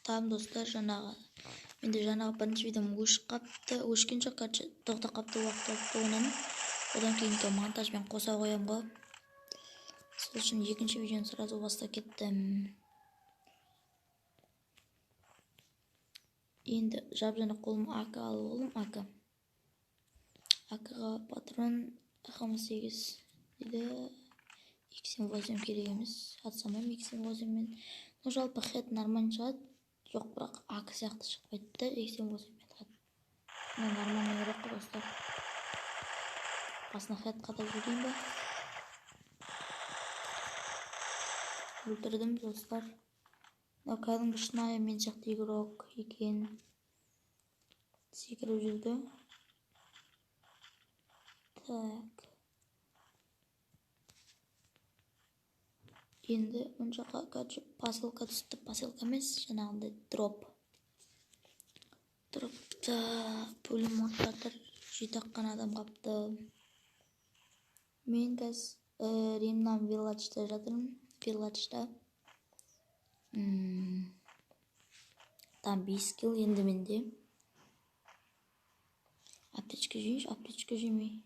Tamam dostlar, menде жаңағы бірінші видеом өшкен жоқ, тоқтап қапты, уақыт алыпты онан. Одан кейінгі монтажбен қоса қоям ғой. Сол үшін екінші видеоны сразу бастап кеттім. Енді жап-жаңа қолым АК алып алдым, АК-ға патрон Х-8 дейді. X78 керек емес, атсамам X78-мен. Ну, жалпы хед нормально шығады. Жоқ, бірақ АК сияқты шықпайды да, X78-мен хед. Мына нормально керек қой достар. Басына хед қатап жүрейін ба? Өлтірдім достар. Мына кәдімгі шынайы мен сияқты игрок екен. Секіріп жүрді. Так. Енді мына жаққа посылка түсті, посылка емес, жаңағындай дроп. Дропта пулемет жатыр, 7 аққан адам қапты. Мен қазір Римнан Вилладжда жатырмын, Вилладжда. Там 5 килл енді менде. Аптечка жейінші, аптечка жемей.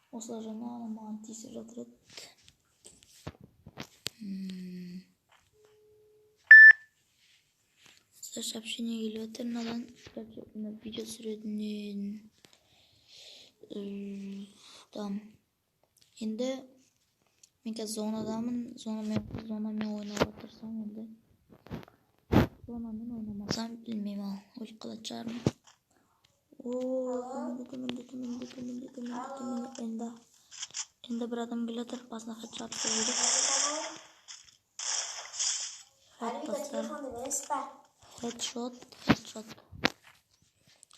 Осылар жаңа маған тиісіп жатыр еді. Сообщение келіп отыр мынадан, видео түсіретінен. Енді мен қазір зонадамын, зонамен ойнауға тырысамын енді. Зонамен ойнамасам білмеймін, ал өліп қалатын шығармын. Енді бір адам келіп отыр, басына хед жабыстыру керек. Хедшот.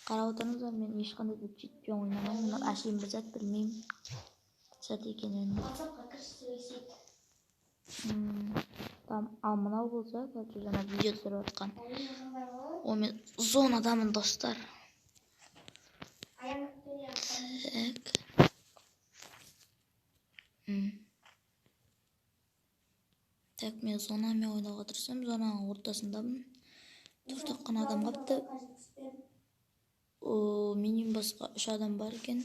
Қарап отырыңыздар, мен ешқандай да читпен ойнамаймын. Әшейін бір зат білмеймін. Зат екенін. Ал мынау болса, жаңа видео түсіріп отқан. О, мен зонадамын достар. Так, мен зонамен ойнауға тырысамын. Зонаның ортасындамын. 4 аққан адам қапты. Менен басқа 3 адам бар екен.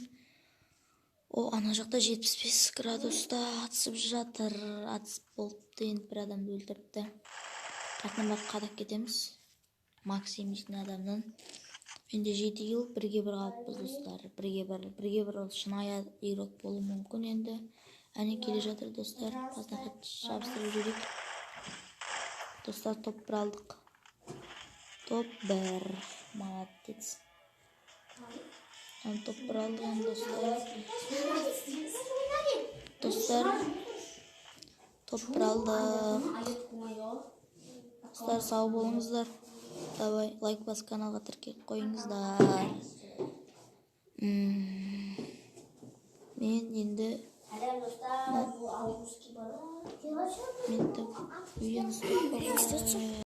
Ана жақта 75 градуста атысып жатыр. Атысып болыпты, енді бір адамды өлтіріпті. Артынан барып қадап кетеміз. Максим дейтін адамнан. Менде 7 килл, 1-ге 1 қалыппыз достар. 1-ге 1 ол шынайы игрок болуы мүмкін енді. Әне келе жатыр достар. Басына хед жабыстырып жүрейік. Достар, топ 1 алдық. Топ 1. Молодец. Топ 1 алдық достар. Достар, топ 1 алдық. Достар, сау болыңыздар. Давай, лайк бас, каналға тіркеліп қойыңыздар. Мен енді видеоны стоп